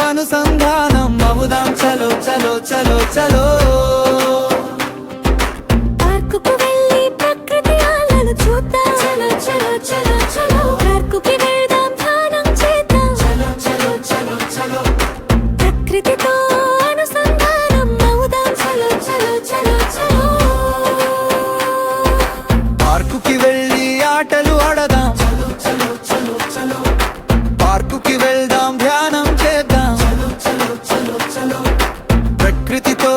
అనుసంధానం అవుదాం చలో చలో చలో చలో పార్కుకు వెళ్ళి ప్రకృతి ఆలను చూద్దాం చలో చలో చలో చలో పార్కుకి వెళ్దాం ధ్యానం చేద్దాం చలో చలో చలో చలో ప్రకృతితో అనుసంధానం అవుదాం చలో చలో చలో చలో పార్కుకి వెళ్ళి ఆటలు ఆడదాం చలో చలో చలో చలో పార్కుకి వెళ్దాం ధ్యానం చేద్దాం చలో చలో చలో చలో ప్రకృతితో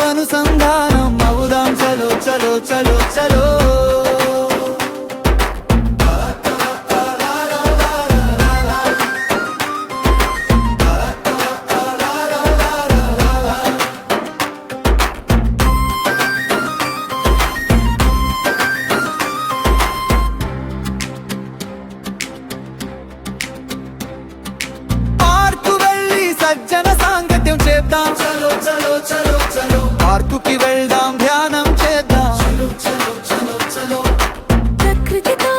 అనుసంధానం అవుదాం చలో చలో చలో చలో సజ్జన సాంగత్యం చేద్దాం చలో చలో చలో చలో పార్కుకి వెళ్దాం ధ్యానం చేద్దాం చలో చలో చలో చలో ప్రకృతితో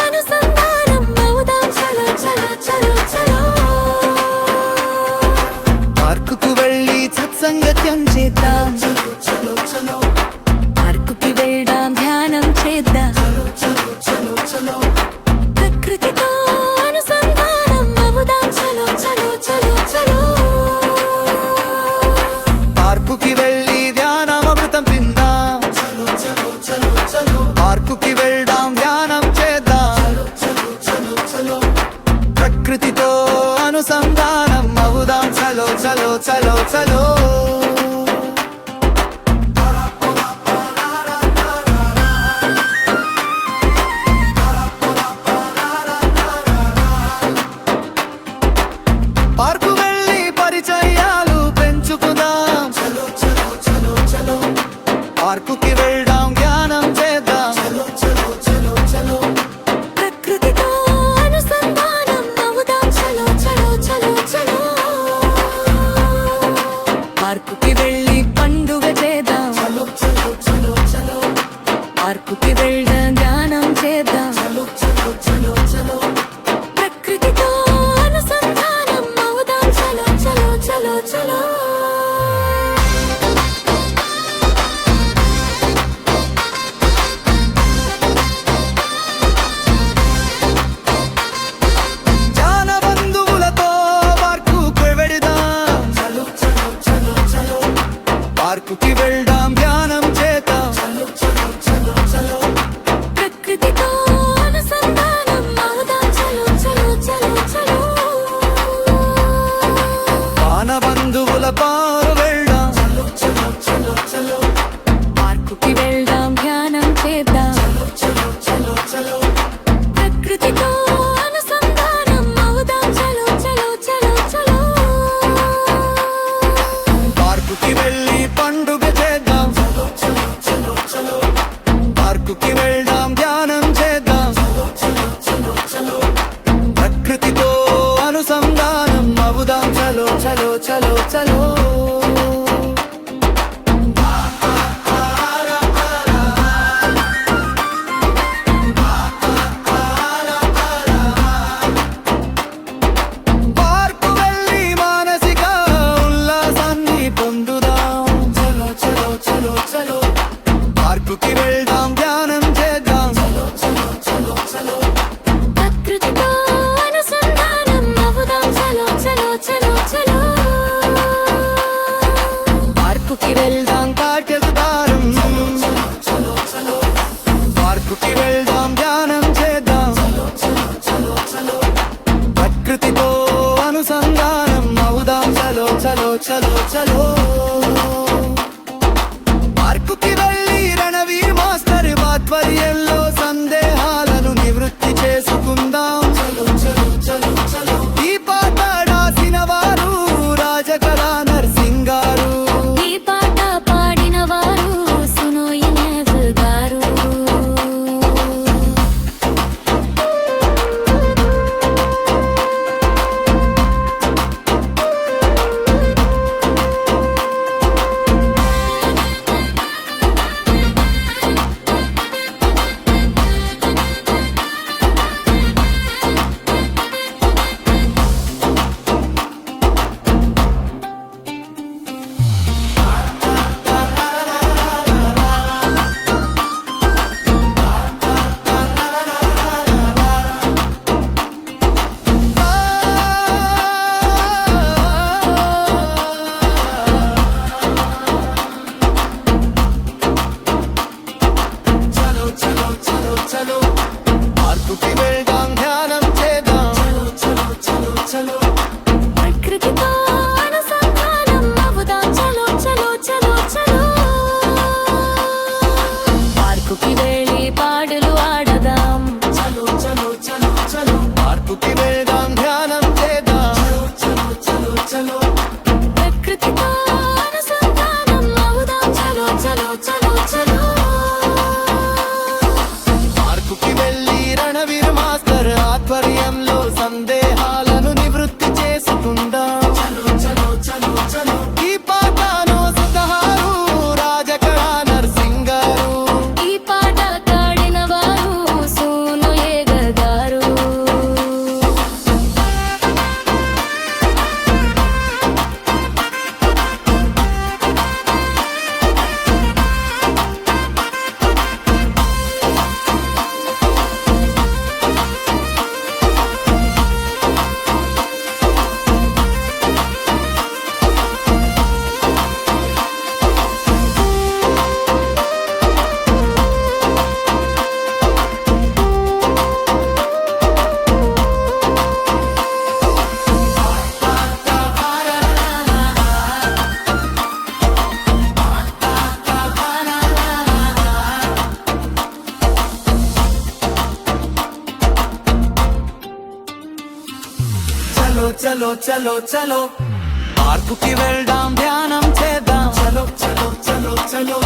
అనుసంధానం అవుదాం చలో చలో చలో చలో పార్కుకు వెళ్ళి సత్సంగత్యం చేద్దాం చలో చలో చలో పార్కుకి వెళ్దాం ధ్యానం చేద్దాం చలో చలో చలో చలో ప్రకృతితో అనుసంధానం అవుదాం చలో చలో చలో చలో పార్కుకి వెళ్ళి ధ్యానామృతం తిందాం చలో చలో చలో చలో పార్కుకి వెళ్దాం ధ్యానం చేద్దాం చలో చలో చలో ప్రకృతితో అనుసంధానం అవుదాం చలో చలో చలో చలో పార్కు వెళ్ళి పరిచయాలు పెంచుకుందాం చలో చలో చలో చలో పార్కుకి వెళ్దాం ధ్యానం చేద్దాం చలో చలో చలో చలో ప్రకృతితో అనుసంధానం అవుదాం చలో చలో చలో చలో పార్కుకి వెళ్ళి పండుగ చేద్దాం చలో చలో చలో చలో పార్కుకి వెళ్దాం ధ్యానం చేద్దాం చలో చలో చలో చలో ప్రకృతితో అనుసంధానం అవుదాం చలో చలో చలో చలో జాన బంధువులతో పార్కుకి వెళదాం చలో చలో చలో చలో పార్కుకి వెళ్దాం ధ్యానం చేద్దాం చలో చలో చలో చలో ప్రకృతితో అనుసంధానం అవుదాం చలో చలో చలో చలో వాన బంధువుల పారు వెళ్దాం చలో చలో చలో చలో పార్కుకి వెళ్దాం ధ్యానం చేద్దాం చలో చలో చలో ప్రకృతితో అనుసంధానం అవుదాం చలో చలో చలో చలో పార్కుకి వెళ్ళి పండుగ చేద్దాం చలో చలో చలో చలో పార్కుకి వెళ్దాం ధ్యానం చేద్దాం చలో చలో చలో చలో ప్రకృతితో అనుసంధానం అవుదాం చలో చలో చలో చలో పార్కు వెళ్ళి మానసిక ఉల్లాసాన్ని పొందుదాం చలో చలో చలో చలో పార్కుకి వెళ్దాం ధ్యానం చేద్దాం చలో చలో చలో చలో ప్రకృతితో అనుసంధానం అవుదాం చలో చలో చలో చలో పార్కుకి వెళ్దాం కాటెదారం చలో చలో చలో పార్కుకి వెళ్దాం ధ్యానం చేద్దాం చలో చలో చలో చలో ప్రకృతితో అనుసంధానం అవుదాం చలో చలో చలో చలో పార్కుకి వెళ్ళి రణవీర్ మాస్టర్ ఆధ్వర్యంలో సందేహాలను నివృత్తి చేసుకుందాం చలో చలో చలో చలో ఈ పాట రాసిన వారు రాజకళా నర్సింగ్ గారు ఈ పాట పాడిన వారు సునోయినేవ్ గారు చలో చలో చలో పార్కుకి వెళ్దాం ధ్యానం చేద్దాం చలో చలో చలో చలో